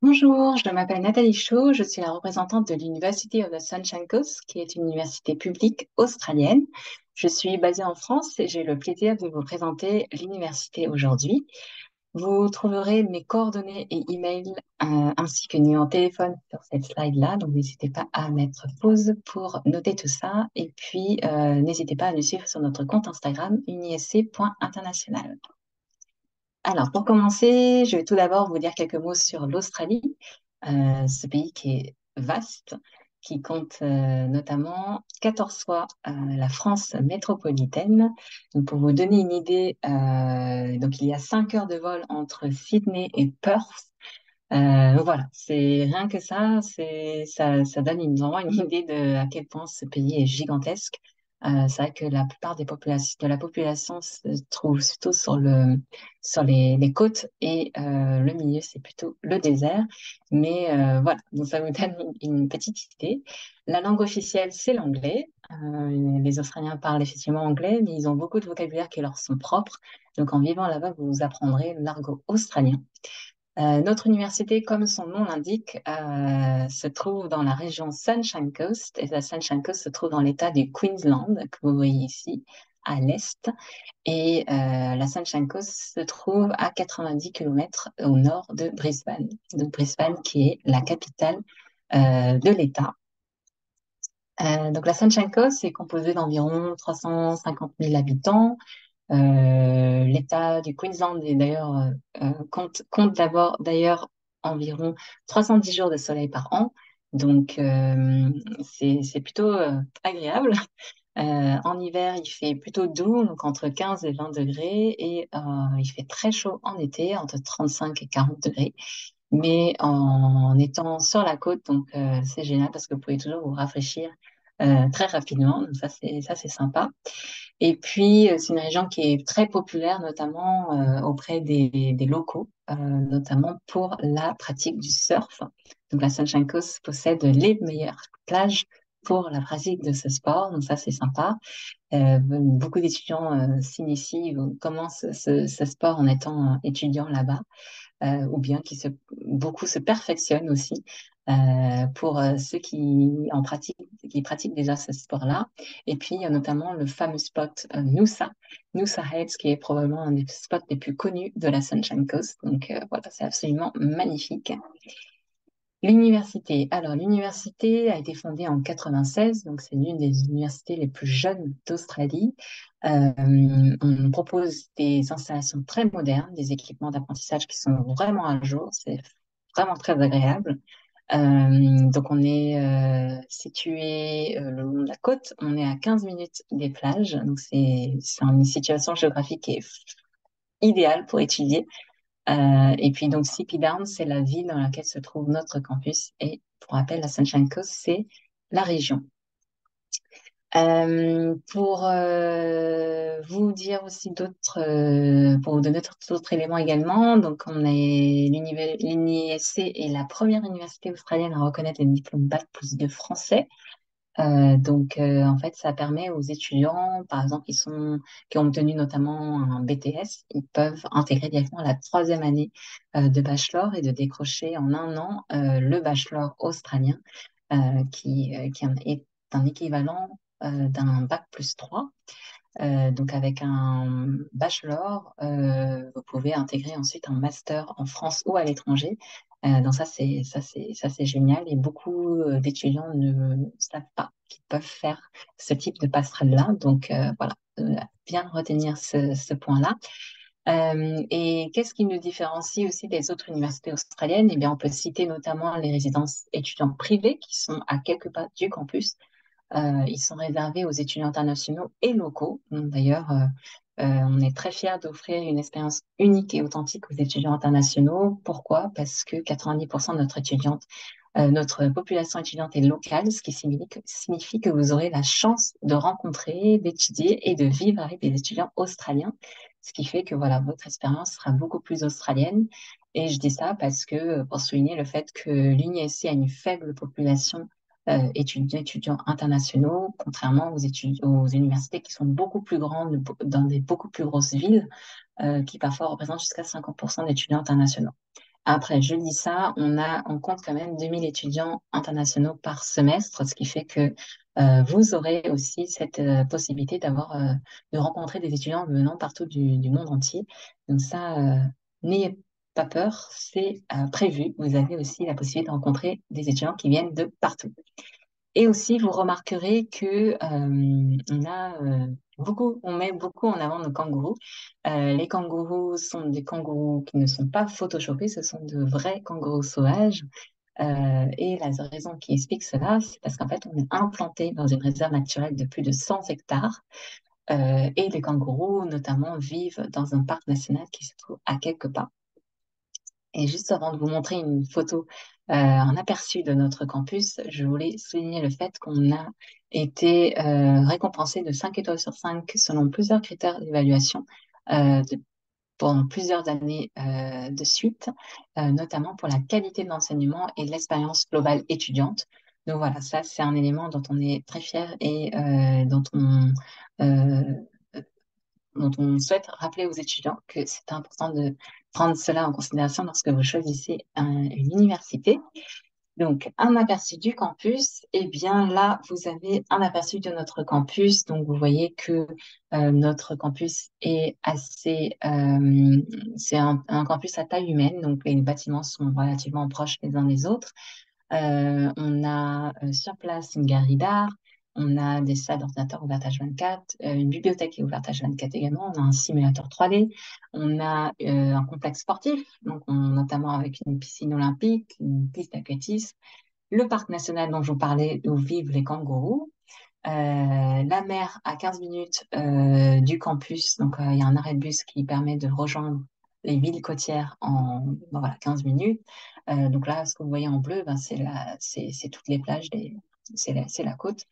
Bonjour, je m'appelle Nathalie Shaw, je suis la représentante de l'University of the Sunshine Coast, qui est une université publique australienne. Je suis basée en France et j'ai le plaisir de vous présenter l'université aujourd'hui. Vous trouverez mes coordonnées et emails ainsi que numéro de téléphone sur cette slide-là, donc n'hésitez pas à mettre pause pour noter tout ça et puis n'hésitez pas à nous suivre sur notre compte Instagram unisc.international. Alors, pour commencer, je vais tout d'abord vous dire quelques mots sur l'Australie, ce pays qui est vaste, qui compte notamment 14 fois la France métropolitaine. Donc, pour vous donner une idée, donc il y a 5 heures de vol entre Sydney et Perth. Voilà, c'est rien que ça, ça donne vraiment une idée de à quel point ce pays est gigantesque. C'est vrai que la plupart de la population se trouve surtout sur les côtes et le milieu, c'est plutôt le désert. Mais voilà, donc ça vous donne une petite idée. La langue officielle, c'est l'anglais. Les Australiens parlent effectivement anglais, mais ils ont beaucoup de vocabulaire qui leur sont propres. Donc en vivant là-bas, vous apprendrez l'argot australien. Notre université, comme son nom l'indique, se trouve dans la région Sunshine Coast. Et la Sunshine Coast se trouve dans l'État du Queensland, que vous voyez ici, à l'est. Et la Sunshine Coast se trouve à 90 kilomètres au nord de Brisbane. Donc Brisbane, qui est la capitale de l'État. Donc la Sunshine Coast est composée d'environ 350 000 habitants. L'État du Queensland est compte d'abord d'ailleurs environ 310 jours de soleil par an. Donc c'est plutôt agréable. En hiver, il fait plutôt doux, donc entre 15 et 20 degrés, et il fait très chaud en été, entre 35 et 40 degrés. Mais en étant sur la côte, donc c'est génial parce que vous pouvez toujours vous rafraîchir très rapidement. Donc ça c'est sympa. Et puis, c'est une région qui est très populaire, notamment auprès des locaux, notamment pour la pratique du surf. Donc, la Sunshine Coast possède les meilleures plages pour la pratique de ce sport. Donc, ça, c'est sympa. Beaucoup d'étudiants s'initient ou commencent ce sport en étant étudiants là-bas ou bien beaucoup se perfectionnent aussi pour ceux qui pratiquent déjà ce sport-là. Et puis, il y a notamment le fameux spot Noosa Heads, qui est probablement un des spots les plus connus de la Sunshine Coast. Donc, voilà, c'est absolument magnifique. L'université. Alors, l'université a été fondée en 96, donc c'est l'une des universités les plus jeunes d'Australie. On propose des installations très modernes, des équipements d'apprentissage qui sont vraiment à jour. C'est vraiment très agréable. Donc, on est situé le long de la côte. On est à 15 minutes des plages. Donc, c'est une situation géographique qui est idéale pour étudier. Et puis donc CP Downs, c'est la ville dans laquelle se trouve notre campus. Et pour rappel, la Sunshine Coast, c'est la région. Pour vous dire aussi pour vous donner d'autres éléments également, donc l'UniSC est la première université australienne à reconnaître les diplômes Bac+2 français. En fait, ça permet aux étudiants, par exemple, qui ont obtenu notamment un BTS, ils peuvent intégrer directement la troisième année de bachelor et de décrocher en un an le bachelor australien, qui est un équivalent d'un Bac+3. Donc, avec un bachelor, vous pouvez intégrer ensuite un master en France ou à l'étranger. Donc ça c'est génial et beaucoup d'étudiants ne savent pas qu'ils peuvent faire ce type de passerelle-là. Donc voilà, bien retenir ce point-là. Et qu'est-ce qui nous différencie aussi des autres universités australiennes? Eh bien, on peut citer notamment les résidences étudiantes privées qui sont à quelques pas du campus. Ils sont réservés aux étudiants internationaux et locaux. D'ailleurs, on est très fiers d'offrir une expérience unique et authentique aux étudiants internationaux. Pourquoi? Parce que 90% de notre population étudiante est locale, ce qui signifie que vous aurez la chance de rencontrer, d'étudier et de vivre avec des étudiants australiens, ce qui fait que voilà, votre expérience sera beaucoup plus australienne. Et je dis ça parce que pour souligner le fait que l'UniSC a une faible population étudiants internationaux, contrairement aux universités qui sont beaucoup plus grandes, dans des beaucoup plus grosses villes, qui parfois représentent jusqu'à 50% d'étudiants internationaux. Après, je dis ça, on compte quand même 2000 étudiants internationaux par semestre, ce qui fait que vous aurez aussi cette possibilité de rencontrer des étudiants venant partout du monde entier. Donc ça, n'ayez pas peur, c'est prévu. Vous avez aussi la possibilité de rencontrer des étudiants qui viennent de partout. Et aussi, vous remarquerez que on met beaucoup en avant nos kangourous. Les kangourous sont des kangourous qui ne sont pas photoshopés, ce sont de vrais kangourous sauvages. Et la raison qui explique cela, c'est parce qu'en fait, on est implanté dans une réserve naturelle de plus de 100 hectares. Et les kangourous, notamment, vivent dans un parc national qui se trouve à quelques pas. Et juste avant de vous montrer une photo, un aperçu de notre campus, je voulais souligner le fait qu'on a été récompensé de 5 étoiles sur 5 selon plusieurs critères d'évaluation pendant plusieurs années de suite, notamment pour la qualité de l'enseignement et l'expérience globale étudiante. Donc voilà, ça c'est un élément dont on est très fier et euh, dont on souhaite rappeler aux étudiants que c'est important de prendre cela en considération lorsque vous choisissez une université. Donc, un aperçu du campus, eh bien là, vous avez un aperçu de notre campus. Donc, vous voyez que notre campus est c'est un campus à taille humaine. Donc, les bâtiments sont relativement proches les uns des autres. On a sur place une galerie d'art, on a des salles d'ordinateur ouvertes H24, une bibliothèque qui est ouverte H24 également, on a un simulateur 3D, on a un complexe sportif, notamment avec une piscine olympique, une piste d'athlétisme, le parc national dont je vous parlais où vivent les kangourous, la mer à 15 minutes du campus, donc il y a un arrêt de bus qui permet de rejoindre les villes côtières en voilà, 15 minutes. Donc là, ce que vous voyez en bleu, ben, c'est toutes les plages, c'est la côte.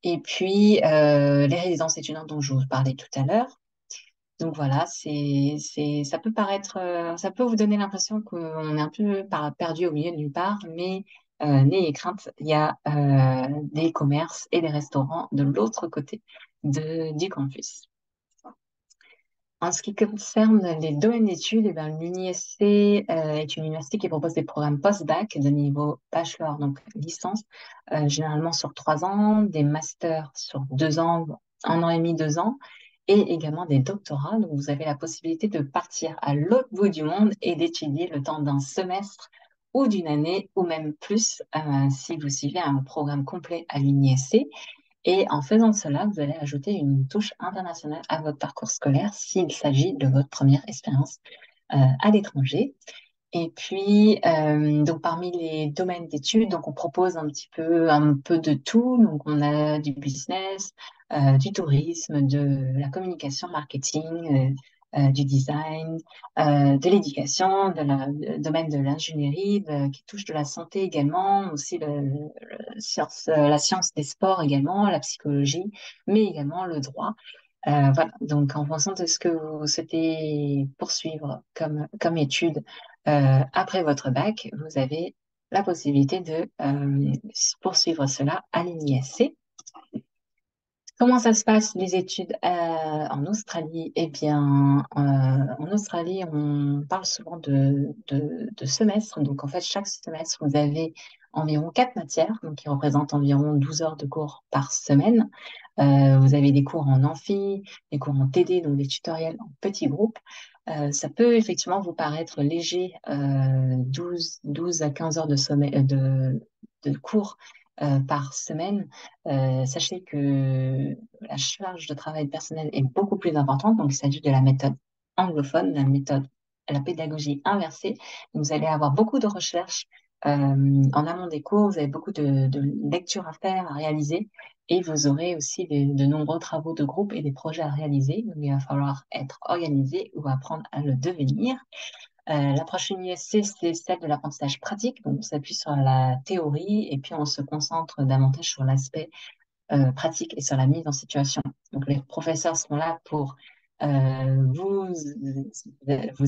Et puis, les résidences étudiantes dont je vous parlais tout à l'heure. Donc voilà, ça peut paraître, ça peut vous donner l'impression qu'on est un peu perdu au milieu de nulle part, mais n'ayez crainte, il y a des commerces et des restaurants de l'autre côté du campus. En ce qui concerne les domaines d'études, eh ben, l'UNISC est une université qui propose des programmes post-bac de niveau bachelor, donc licence, généralement sur 3 ans, des masters sur 2 ans, 1 an et demi, 2 ans, et également des doctorats. Donc, vous avez la possibilité de partir à l'autre bout du monde et d'étudier le temps d'un semestre ou d'une année, ou même plus, si vous suivez un programme complet à l'UNISC. Et en faisant cela, vous allez ajouter une touche internationale à votre parcours scolaire s'il s'agit de votre première expérience à l'étranger. Et puis, donc parmi les domaines d'études, donc on propose un peu de tout. Donc on a du business, du tourisme, de la communication, marketing, du design, de l'éducation, le domaine de l'ingénierie, qui touche de la santé également, aussi la science des sports également, la psychologie, mais également le droit. Voilà, donc en fonction de ce que vous souhaitez poursuivre comme étude après votre bac, vous avez la possibilité de poursuivre cela à l'INSC. Comment ça se passe, les études en Australie? Eh bien, en Australie, on parle souvent de semestres. Donc, en fait, chaque semestre, vous avez environ 4 matières, donc qui représentent environ 12 heures de cours par semaine. Vous avez des cours en amphi, des cours en TD, donc des tutoriels en petits groupes. Ça peut effectivement vous paraître léger, 12 à 15 heures de cours par semaine. Sachez que la charge de travail personnel est beaucoup plus importante, donc il s'agit de la méthode anglophone, la pédagogie inversée. Vous allez avoir beaucoup de recherches en amont des cours, vous avez beaucoup de lectures à faire, à réaliser, et vous aurez aussi de nombreux travaux de groupe et des projets à réaliser. Donc il va falloir être organisé ou apprendre à le devenir. L'approche UniSC, c'est celle de l'apprentissage pratique. Donc, on s'appuie sur la théorie et puis on se concentre davantage sur l'aspect pratique et sur la mise en situation. Donc, les professeurs seront là pour vous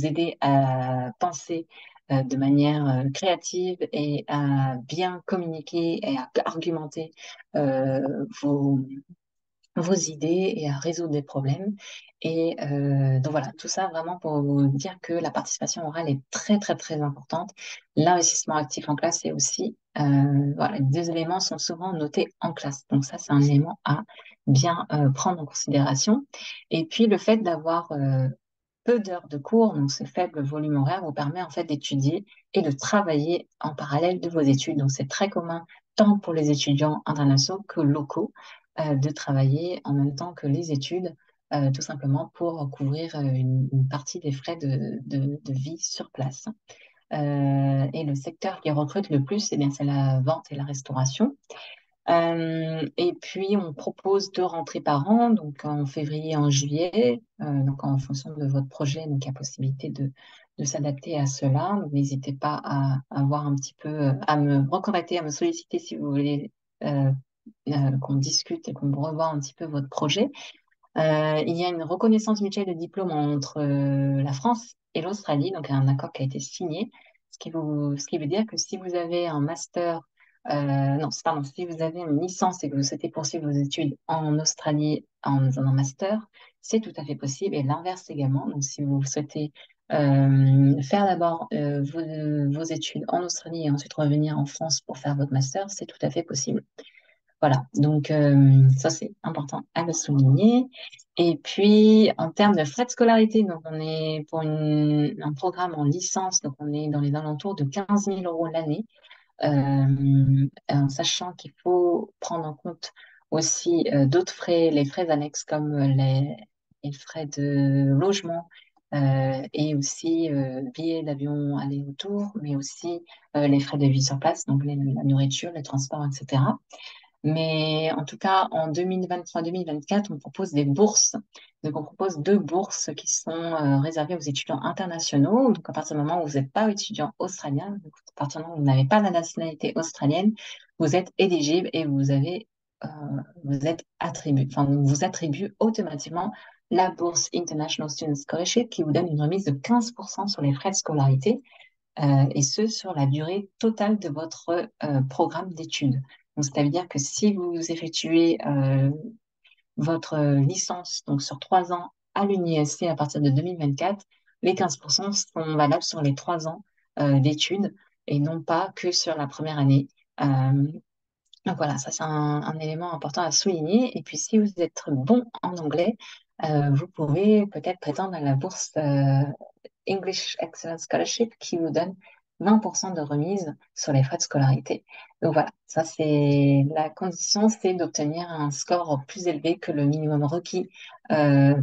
aider à penser de manière créative et à bien communiquer et à argumenter vos vos idées et à résoudre des problèmes. Et donc voilà, tout ça vraiment pour vous dire que la participation orale est très très très importante. L'investissement actif en classe est aussi, voilà, les deux éléments sont souvent notés en classe. Donc ça, c'est un élément à bien prendre en considération. Et puis le fait d'avoir peu d'heures de cours, donc ce faible volume horaire vous permet en fait d'étudier et de travailler en parallèle de vos études. Donc c'est très commun tant pour les étudiants internationaux que locaux de travailler en même temps que les études, tout simplement pour couvrir une partie des frais de vie sur place. Et le secteur qui recrute le plus, eh bien, c'est la vente et la restauration. Et puis, on propose deux rentrées par an, donc en février et en juillet. Donc, en fonction de votre projet, donc il y a possibilité de s'adapter à cela. Donc, n'hésitez pas à voir un petit peu, à me recontacter, à me solliciter si vous voulez euh, qu'on discute et qu'on revoie un petit peu votre projet. Il y a une reconnaissance mutuelle de diplôme entre la France et l'Australie, donc un accord qui a été signé, ce qui veut dire que si vous avez un master, non, pardon, si vous avez une licence et que vous souhaitez poursuivre vos études en Australie en un master, c'est tout à fait possible et l'inverse également. Donc, si vous souhaitez faire d'abord vos études en Australie et ensuite revenir en France pour faire votre master, c'est tout à fait possible. Voilà, donc ça c'est important à le souligner. Et puis en termes de frais de scolarité, donc on est pour un programme en licence, donc on est dans les alentours de 15 000 euros l'année, en sachant qu'il faut prendre en compte aussi d'autres frais, les frais annexes comme les frais de logement et aussi billets d'avion aller-retour, mais aussi les frais de vie sur place, donc la nourriture, les transports, etc. Mais en tout cas, en 2023-2024, on propose des bourses. Donc, on propose deux bourses qui sont réservées aux étudiants internationaux. Donc, à partir du moment où vous n'êtes pas étudiant australien, donc à partir du moment où vous n'avez pas la nationalité australienne, vous êtes éligible et vous avez, euh, vous êtes attribué, enfin, on vous attribue automatiquement la bourse International Student Scholarship qui vous donne une remise de 15% sur les frais de scolarité et ce, sur la durée totale de votre programme d'études. Donc, c'est-à-dire que si vous effectuez votre licence donc sur 3 ans à l'UniSC à partir de 2024, les 15% sont valables sur les 3 ans d'études et non pas que sur la première année. Euh, donc voilà, ça c'est un élément important à souligner. Et puis si vous êtes bon en anglais, vous pouvez peut-être prétendre à la bourse English Excellence Scholarship qui vous donne 20% de remise sur les frais de scolarité. Donc voilà, ça c'est la condition, c'est d'obtenir un score plus élevé que le minimum requis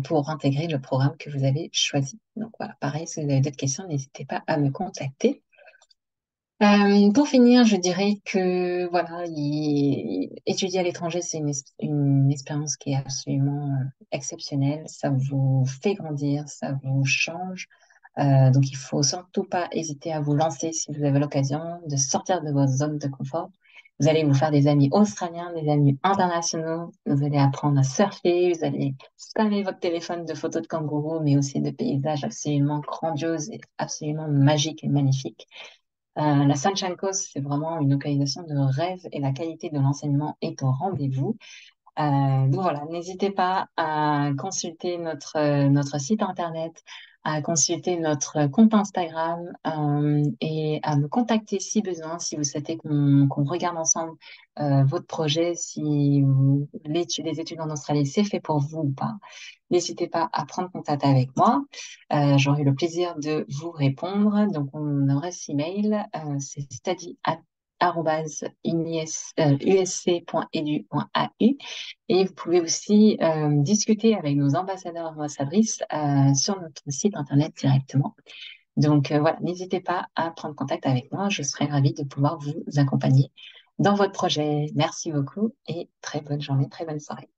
pour intégrer le programme que vous avez choisi. Donc voilà, pareil, si vous avez d'autres questions, n'hésitez pas à me contacter. Pour finir, je dirais que voilà, étudier à l'étranger, c'est une expérience qui est absolument exceptionnelle. Ça vous fait grandir, ça vous change. Donc, il faut surtout pas hésiter à vous lancer si vous avez l'occasion de sortir de votre zone de confort. Vous allez vous faire des amis australiens, des amis internationaux. Vous allez apprendre à surfer. Vous allez scanner votre téléphone de photos de kangourous, mais aussi de paysages absolument grandioses et absolument magiques et magnifiques. La Sunshine Coast, c'est vraiment une localisation de rêve et la qualité de l'enseignement est au rendez-vous. Donc voilà, n'hésitez pas à consulter notre site internet, à consulter notre compte Instagram et à me contacter si besoin, si vous souhaitez qu'on regarde ensemble votre projet, si les études en Australie, c'est fait pour vous ou pas. N'hésitez pas à prendre contact avec moi. J'aurai le plaisir de vous répondre. Donc, mon adresse email, c'est study@usc.edu.au. Et vous pouvez aussi discuter avec nos ambassadeurs et ambassadrices sur notre site internet directement. Donc, voilà, n'hésitez pas à prendre contact avec moi. Je serai ravie de pouvoir vous accompagner dans votre projet. Merci beaucoup et très bonne journée, très bonne soirée.